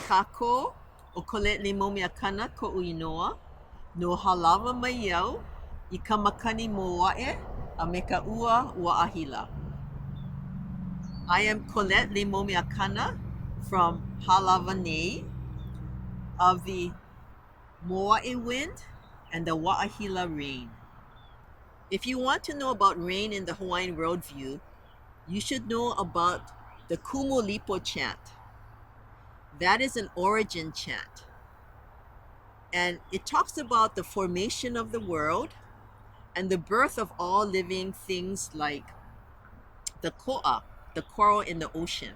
Kako o Collette Leimomi Akana ko uinoa no halawa mai iau I ka makani moa'e a me ka ua wa'ahila. I am Collette Leimomi Akana from Halawanei of the Moa'e wind and the Wa'ahila rain. If you want to know about rain in the Hawaiian worldview, you should know about the Kumu Lipo chant. That is an origin chant. And it talks about the formation of the world and the birth of all living things like the ko'a, the coral in the ocean.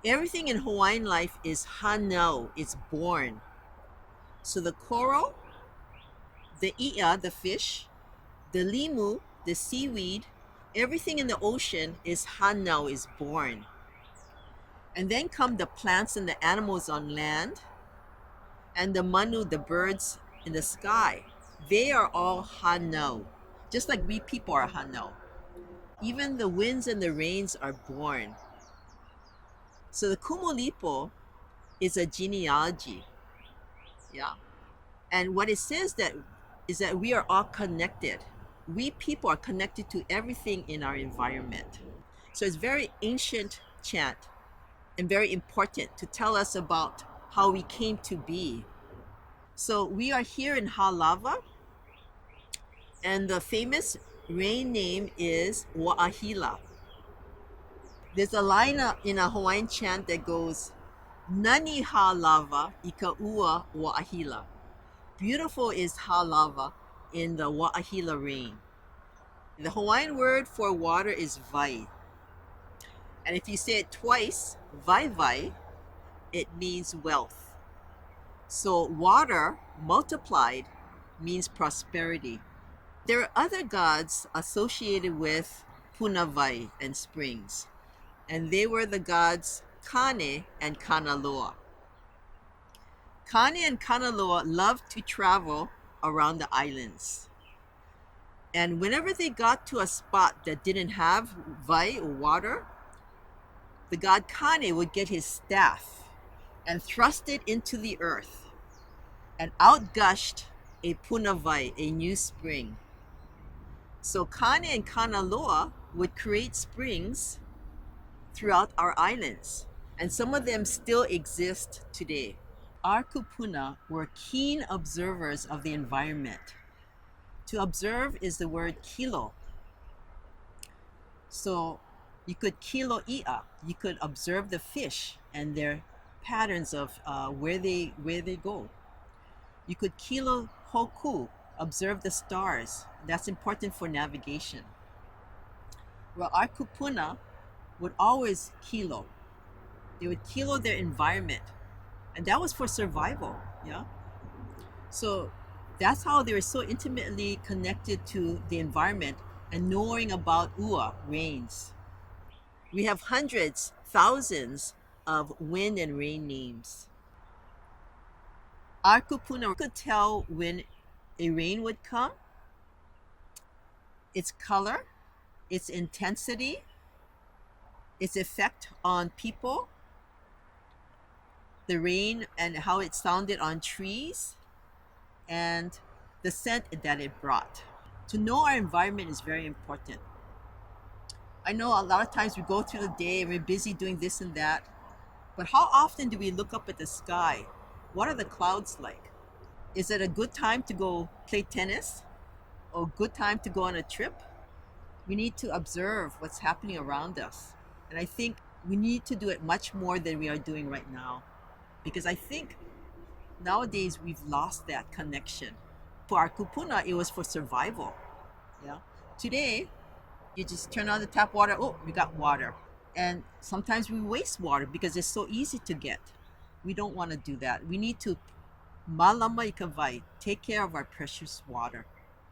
Everything in Hawaiian life is hanau, it's born. So the coral, the i'a, the fish, the limu, the seaweed, everything in the ocean is hanau, is born. And then come the plants and the animals on land, and the manu, the birds in the sky. They are all hanau, just like we people are hanau. Even the winds and the rains are born. So the Kumulipo is a genealogy. Yeah. And what it says that is that we are all connected. We people are connected to everything in our environment. So it's very ancient chant and very important to tell us about how we came to be. So we are here in Halawa, and the famous rain name is Wa'ahila. There's a line in a Hawaiian chant that goes, Nani Halawa I ka ua Wa'ahila. Beautiful is Halawa in the Wa'ahila rain. The Hawaiian word for water is vai. And if you say it twice, vai vai, it means wealth. So water multiplied means prosperity. There are other gods associated with Punavai and springs, and they were the gods Kane and Kanaloa. Kane and Kanaloa loved to travel around the islands. And whenever they got to a spot that didn't have vai or water, the god Kane would get his staff and thrust it into the earth, and out gushed a punavai, a new spring. So Kane and Kanaloa would create springs throughout our islands, and some of them still exist today. Our kupuna were keen observers of the environment. To observe is the word kilo. So you could kilo i'a, you could observe the fish and their patterns of where they go. You could kilo hoku, observe the stars. That's important for navigation. Well, our kupuna would always kilo. They would kilo their environment, and that was for survival. Yeah. So that's how they were so intimately connected to the environment and knowing about ua, rains. We have hundreds, thousands of wind and rain names. Our kupuna could tell when a rain would come, its color, its intensity, its effect on people, the rain and how it sounded on trees, and the scent that it brought. To know our environment is very important. I know a lot of times we go through the day and we're busy doing this and that, but how often do we look up at the sky? What are the clouds like? Is it a good time to go play tennis or a good time to go on a trip? We need to observe what's happening around us. And I think we need to do it much more than we are doing right now, because I think nowadays we've lost that connection. For our kupuna, it was for survival. Yeah. Today, you just turn on the tap water, oh, we got water. And sometimes we waste water because it's so easy to get. We don't want to do that. We need to malama ikavai, take care of our precious water.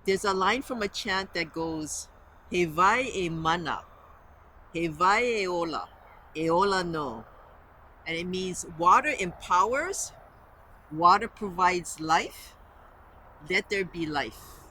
There's a line from a chant that goes, He vai e mana, he vai e ola no. And it means water empowers, water provides life, let there be life.